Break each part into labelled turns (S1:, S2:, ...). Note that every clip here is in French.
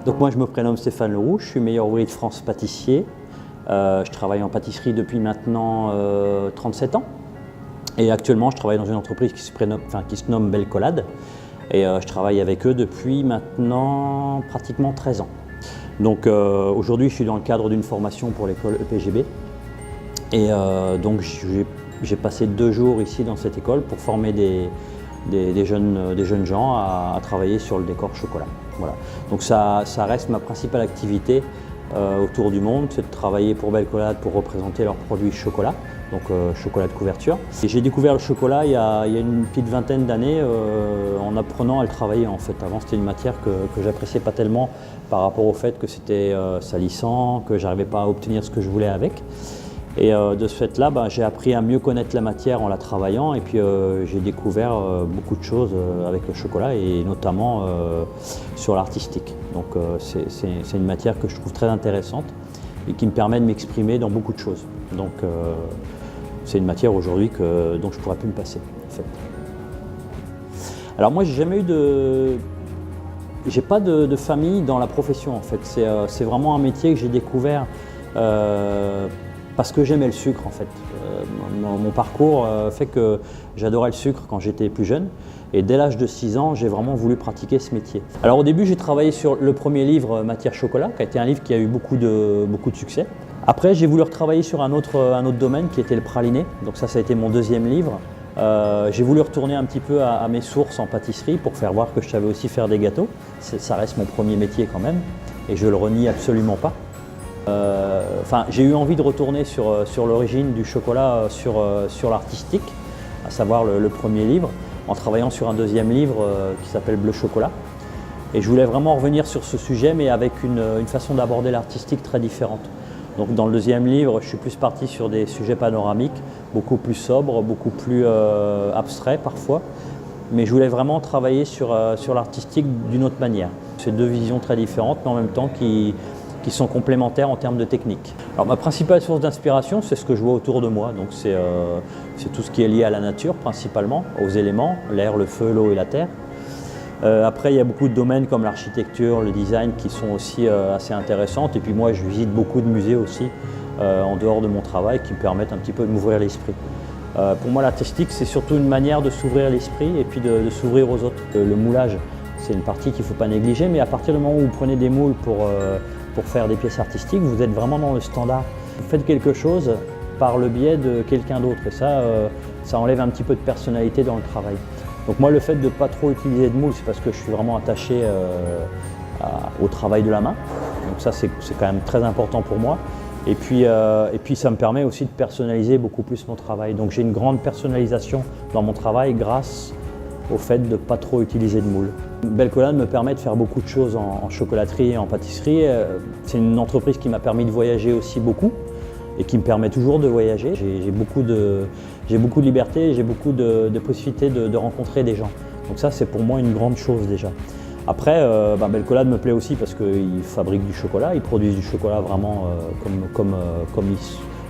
S1: Donc moi je me prénomme Stéphane Leroux, je suis meilleur ouvrier de France pâtissier. Je travaille en pâtisserie depuis maintenant 37 ans. Et actuellement je travaille dans une entreprise qui se nomme Belcolade. Et je travaille avec eux depuis maintenant pratiquement 13 ans. Donc aujourd'hui je suis dans le cadre d'une formation pour l'école EPGB. Et donc j'ai passé 2 jours ici dans cette école pour former des jeunes gens à travailler sur le décor chocolat. Voilà. Donc ça reste ma principale activité autour du monde, c'est de travailler pour Belcolade pour représenter leurs produits chocolat, donc chocolat de couverture. J'ai découvert le chocolat il y a une petite vingtaine d'années en apprenant à le travailler en fait. Avant c'était une matière que j'appréciais pas tellement par rapport au fait que c'était salissant, que j'arrivais pas à obtenir ce que je voulais avec. Et de ce fait-là, j'ai appris à mieux connaître la matière en la travaillant et puis j'ai découvert beaucoup de choses avec le chocolat et notamment sur l'artistique. Donc c'est une matière que je trouve très intéressante et qui me permet de m'exprimer dans beaucoup de choses. Donc c'est une matière aujourd'hui dont je ne pourrais plus me passer en fait. Alors moi j'ai pas de famille dans la profession en fait. C'est vraiment un métier que j'ai découvert parce que j'aimais le sucre en fait. Mon parcours fait que j'adorais le sucre quand j'étais plus jeune et dès l'âge de 6 ans, j'ai vraiment voulu pratiquer ce métier. Alors au début, j'ai travaillé sur le premier livre Matière Chocolat, qui a été un livre qui a eu beaucoup de succès. Après, j'ai voulu retravailler sur un autre domaine qui était le praliné, donc ça a été mon 2e livre. J'ai voulu retourner un petit peu à mes sources en pâtisserie pour faire voir que je savais aussi faire des gâteaux. Ça reste mon premier métier quand même et je le renie absolument pas. J'ai eu envie de retourner sur l'origine du chocolat, sur l'artistique, à savoir le premier livre, en travaillant sur un 2e livre qui s'appelle Bleu Chocolat. Et je voulais vraiment revenir sur ce sujet, mais avec une façon d'aborder l'artistique très différente. Donc dans le 2e livre, je suis plus parti sur des sujets panoramiques, beaucoup plus sobres, beaucoup plus abstraits parfois. Mais je voulais vraiment travailler sur l'artistique d'une autre manière. C'est 2 visions très différentes, mais en même temps qui sont complémentaires en termes de technique. Alors ma principale source d'inspiration, c'est ce que je vois autour de moi. Donc c'est tout ce qui est lié à la nature principalement, aux éléments, l'air, le feu, l'eau et la terre. Après il y a beaucoup de domaines comme l'architecture, le design qui sont aussi assez intéressants. Et puis moi je visite beaucoup de musées aussi en dehors de mon travail qui me permettent un petit peu de m'ouvrir l'esprit. Pour moi l'artistique c'est surtout une manière de s'ouvrir l'esprit et puis de s'ouvrir aux autres. Le moulage c'est une partie qu'il ne faut pas négliger, mais à partir du moment où vous prenez des moules pour faire des pièces artistiques, vous êtes vraiment dans le standard. Vous faites quelque chose par le biais de quelqu'un d'autre et ça enlève un petit peu de personnalité dans le travail. Donc moi le fait de ne pas trop utiliser de moule, c'est parce que je suis vraiment attaché au travail de la main. Donc ça c'est quand même très important pour moi. Et puis ça me permet aussi de personnaliser beaucoup plus mon travail. Donc j'ai une grande personnalisation dans mon travail grâce au fait de ne pas trop utiliser de moule. Belcolade me permet de faire beaucoup de choses en chocolaterie et en pâtisserie. C'est une entreprise qui m'a permis de voyager aussi beaucoup et qui me permet toujours de voyager. J'ai beaucoup de liberté et j'ai beaucoup de possibilités de rencontrer des gens. Donc ça c'est pour moi une grande chose déjà. Après, Belcolade me plaît aussi parce qu'ils fabriquent du chocolat, ils produisent du chocolat vraiment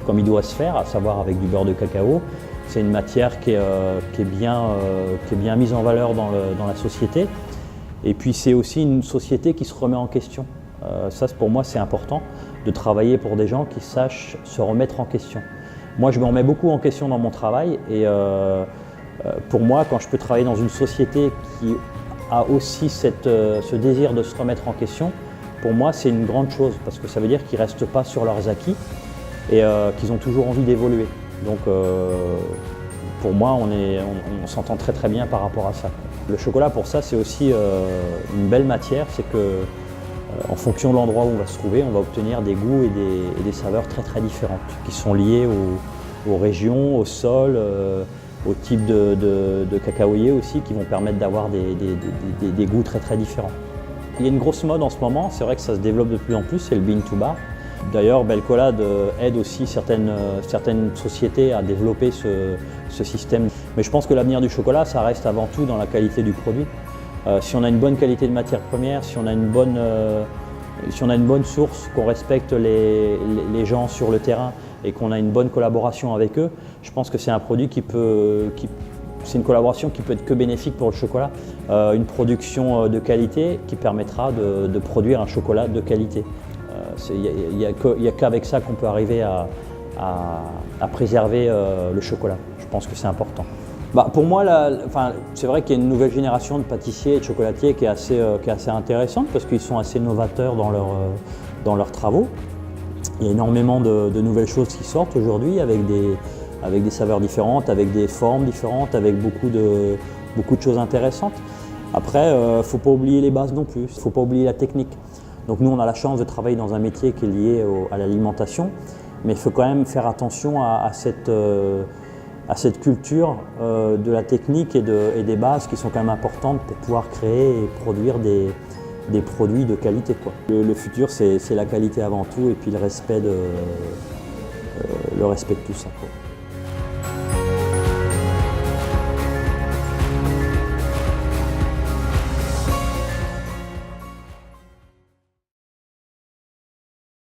S1: comme il doit se faire, à savoir avec du beurre de cacao. C'est une matière qui est bien mise en valeur dans la société. Et puis c'est aussi une société qui se remet en question. Ça pour moi c'est important de travailler pour des gens qui sachent se remettre en question. Moi je me remets beaucoup en question dans mon travail et pour moi quand je peux travailler dans une société qui a aussi ce désir de se remettre en question, pour moi c'est une grande chose parce que ça veut dire qu'ils ne restent pas sur leurs acquis et qu'ils ont toujours envie d'évoluer. Donc pour moi on s'entend très très bien par rapport à ça. Le chocolat pour ça c'est aussi une belle matière, c'est que en fonction de l'endroit où on va se trouver, on va obtenir des goûts et des saveurs très très différentes qui sont liées aux régions, au sol, au type de cacaoyer aussi qui vont permettre d'avoir des goûts très très différents. Il y a une grosse mode en ce moment, c'est vrai que ça se développe de plus en plus, c'est le bean to bar. D'ailleurs, Belcolade aide aussi certaines sociétés à développer ce système. Mais je pense que l'avenir du chocolat, ça reste avant tout dans la qualité du produit. Si on a une bonne qualité de matière première, si on a une bonne source, qu'on respecte les gens sur le terrain et qu'on a une bonne collaboration avec eux, je pense que c'est un produit qui peut c'est une collaboration qui peut être que bénéfique pour le chocolat. Une production de qualité qui permettra de produire un chocolat de qualité. Il n'y a qu'avec ça qu'on peut arriver à préserver le chocolat. Je pense que c'est important. Pour moi, c'est vrai qu'il y a une nouvelle génération de pâtissiers et de chocolatiers qui est assez intéressante parce qu'ils sont assez novateurs dans leurs travaux. Il y a énormément de nouvelles choses qui sortent aujourd'hui avec des saveurs différentes, avec des formes différentes, avec beaucoup de choses intéressantes. Après, il ne faut pas oublier les bases non plus, il ne faut pas oublier la technique. Donc nous, on a la chance de travailler dans un métier qui est lié à l'alimentation, mais il faut quand même faire attention à cette culture de la technique et des bases qui sont quand même importantes pour pouvoir créer et produire des produits de qualité, quoi. Le futur, c'est la qualité avant tout et puis le respect de tout ça, quoi.